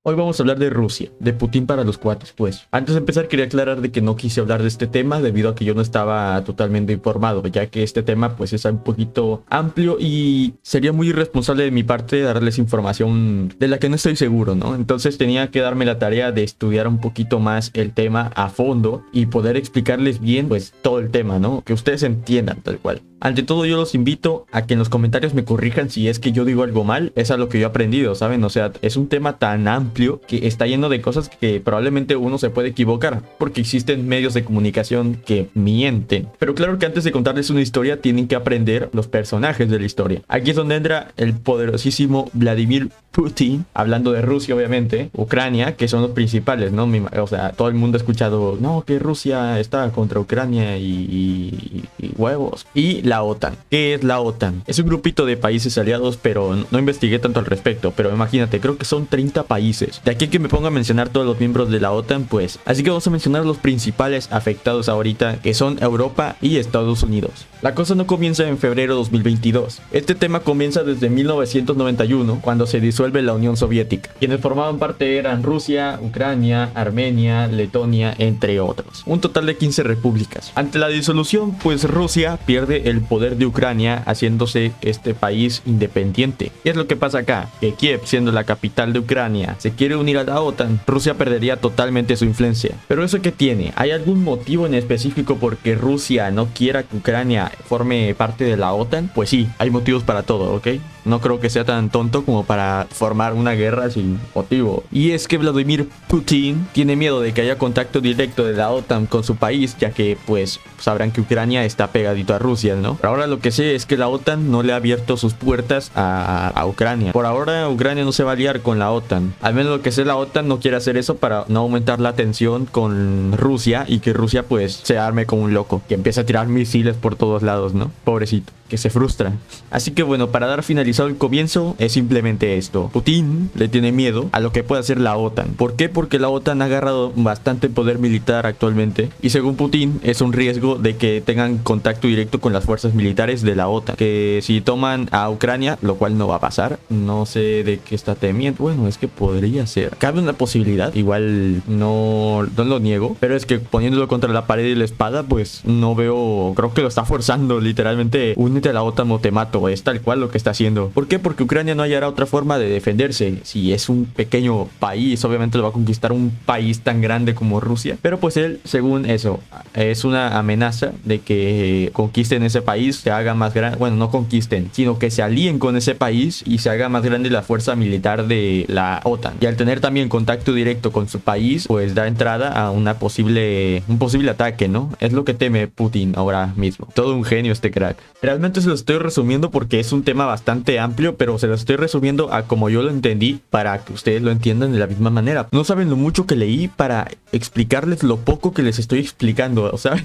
Hoy vamos a hablar de Rusia, de Putin para los cuates, pues. Antes de empezar quería aclarar de que no quise hablar de este tema debido a que yo no estaba totalmente informado, ya que este tema pues es un poquito amplio y sería muy irresponsable de mi parte darles información de la que no estoy seguro, ¿no? Entonces tenía que darme la tarea de estudiar un poquito más el tema a fondo y poder explicarles bien pues todo el tema, ¿no? Que ustedes entiendan tal cual. Ante todo yo los invito a que en los comentarios me corrijan si es que yo digo algo mal, es a lo que yo he aprendido, ¿saben? O sea, es un tema tan amplio que está lleno de cosas que probablemente uno se puede equivocar, porque existen medios de comunicación que mienten. Pero claro que antes de contarles una historia tienen que aprender los personajes de la historia. Aquí es donde entra el poderosísimo Vladimir Putin, hablando de Rusia obviamente, Ucrania, que son los principales, ¿no? O sea, todo el mundo ha escuchado, no, que Rusia está contra Ucrania y huevos. Y la OTAN. ¿Qué es la OTAN? Es un grupito de países aliados, pero no investigué tanto al respecto, pero imagínate, creo que son 30 países. De aquí que me ponga a mencionar todos los miembros de la OTAN, pues. Así que vamos a mencionar los principales afectados ahorita, que son Europa y Estados Unidos. La cosa no comienza en febrero de 2022. Este tema comienza desde 1991, cuando se disuelve la Unión Soviética. Quienes formaban parte eran Rusia, Ucrania, Armenia, Letonia, entre otros. Un total de 15 repúblicas. Ante la disolución, pues Rusia pierde el poder de Ucrania, haciéndose este país independiente. ¿Qué es lo que pasa acá? Que Kiev, siendo la capital de Ucrania, se quiere unir a la OTAN. Rusia perdería totalmente su influencia. Pero ¿eso qué tiene? ¿Hay algún motivo en específico por qué Rusia no quiera que Ucrania forme parte de la OTAN? Pues sí, hay motivos para todo, ¿ok? No creo que sea tan tonto como para formar una guerra sin motivo. Y es que Vladimir Putin tiene miedo de que haya contacto directo de la OTAN con su país, ya que pues sabrán que Ucrania está pegadito a Rusia, ¿no? Pero ahora lo que sé es que la OTAN no le ha abierto sus puertas a Ucrania. Por ahora Ucrania no se va a aliar con la OTAN. Al menos lo que sé, la OTAN no quiere hacer eso para no aumentar la tensión con Rusia y que Rusia pues se arme como un loco, que empiece a tirar misiles por todos lados, ¿no? Pobrecito, que se frustra. Así que bueno, para dar finalizado el comienzo es simplemente esto. Putin le tiene miedo a lo que puede hacer la OTAN. ¿Por qué? Porque la OTAN ha agarrado bastante poder militar actualmente y según Putin es un riesgo de que tengan contacto directo con las fuerzas militares de la OTAN, que si toman a Ucrania, lo cual no va a pasar, no sé de qué está temiendo. Bueno, es que podría ser, cabe una posibilidad, igual no lo niego, pero es que poniéndolo contra la pared y la espada pues no veo, creo que lo está forzando literalmente. Únete a la OTAN o te mato, es tal cual lo que está haciendo. ¿Por qué? Porque Ucrania no hallará otra forma de defenderse. Si es un pequeño país, obviamente lo va a conquistar un país tan grande como Rusia, pero pues él, según eso, es una amenaza de que conquisten ese país, se haga más grande, bueno, no conquisten, sino que se alíen con ese país y se haga más grande la fuerza militar de la OTAN. Y al tener también contacto directo con su país, pues da entrada a un posible ataque, ¿no? Es lo que teme Putin ahora mismo. Todo un genio este crack. Realmente se lo estoy resumiendo porque es un tema bastante amplio, pero se lo estoy resumiendo a como yo lo entendí para que ustedes lo entiendan de la misma manera. No saben lo mucho que leí para explicarles lo poco que les estoy explicando, o sea...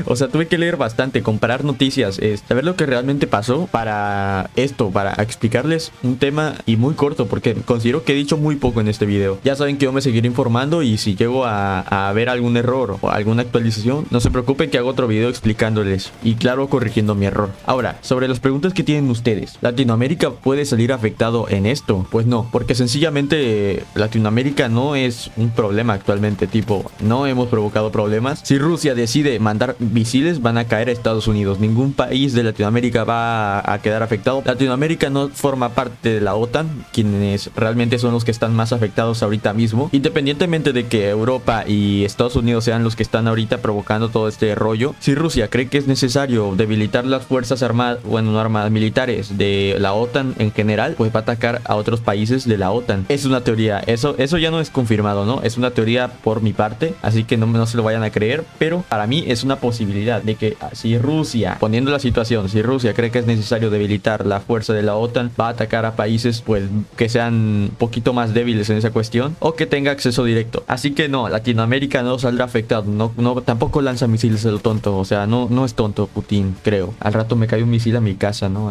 O sea, tuve que leer bastante, comparar noticias, saber lo que realmente pasó para esto, para explicarles un tema y muy corto, porque considero que he dicho muy poco en este video. Ya saben que yo me seguiré informando y si llego a ver algún error o alguna actualización, no se preocupen que hago otro video explicándoles y claro, corrigiendo mi error. Ahora, sobre las preguntas que tienen ustedes, ¿Latinoamérica puede salir afectado en esto? Pues no, porque sencillamente Latinoamérica no es un problema actualmente, tipo, no hemos provocado problemas. Si Rusia decide mandar misiles, van a caer a Estados Unidos. Ningún país de Latinoamérica va a quedar afectado. Latinoamérica no forma parte de la OTAN, quienes realmente son los que están más afectados ahorita mismo. Independientemente de que Europa y Estados Unidos sean los que están ahorita provocando todo este rollo, si Rusia cree que es necesario debilitar las fuerzas armadas, bueno, no armadas, militares de la OTAN en general, pues va a atacar a otros países de la OTAN. Es una teoría, eso ya no es confirmado, ¿no? Es una teoría por mi parte, así que no se lo vayan a creer, pero para mí es una posibilidad de que si Rusia, poniendo la situación, si Rusia cree que es necesario debilitar la fuerza de la OTAN, va a atacar a países pues que sean un poquito más débiles en esa cuestión o que tenga acceso directo. Así que no, Latinoamérica no saldrá afectado, no tampoco lanza misiles a lo tonto, o sea, no es tonto Putin, creo. Al rato me cae un misil a mi casa, ¿no?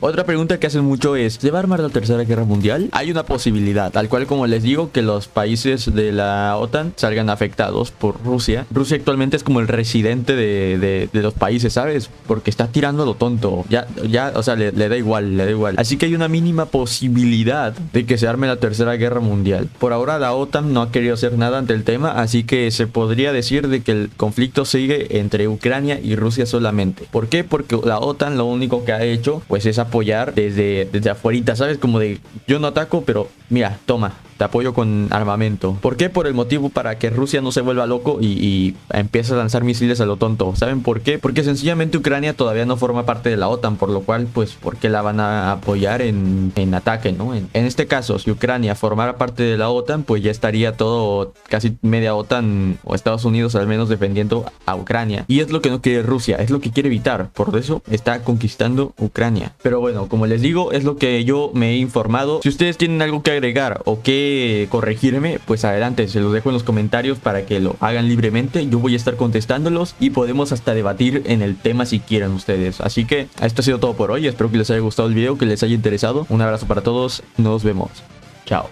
Otra pregunta que hacen mucho es, ¿se va a armar la tercera guerra mundial? Hay una posibilidad, tal cual como les digo, que los países de la OTAN salgan afectados por Rusia. Rusia actualmente es como el residente parte de los países, ¿sabes? Porque está tirando a lo tonto. Ya, o sea, le da igual, le da igual. Así que hay una mínima posibilidad de que se arme la tercera guerra mundial. Por ahora la OTAN no ha querido hacer nada ante el tema, así que se podría decir de que el conflicto sigue entre Ucrania y Rusia solamente. ¿Por qué? Porque la OTAN lo único que ha hecho pues es apoyar desde afuerita, ¿sabes? Como de yo no ataco, pero mira, toma, te apoyo con armamento. ¿Por qué? Por el motivo para que Rusia no se vuelva loco y empiece a lanzar misiles a lo tonto. ¿Saben por qué? Porque sencillamente Ucrania todavía no forma parte de la OTAN, por lo cual, pues, ¿por qué la van a apoyar en ataque, ¿no? En este caso, si Ucrania formara parte de la OTAN, pues ya estaría todo, casi media OTAN o Estados Unidos al menos defendiendo a Ucrania. Y es lo que no quiere Rusia, es lo que quiere evitar. Por eso está conquistando Ucrania. Pero bueno, como les digo, es lo que yo me he informado. Si ustedes tienen algo que agregar o que corregirme, pues adelante, se los dejo en los comentarios para que lo hagan libremente. Yo voy a estar contestándolos y podemos hasta debatir en el tema si quieren ustedes. Así que esto ha sido todo por hoy. Espero que les haya gustado el video, que les haya interesado. Un abrazo para todos. Nos vemos. Chao.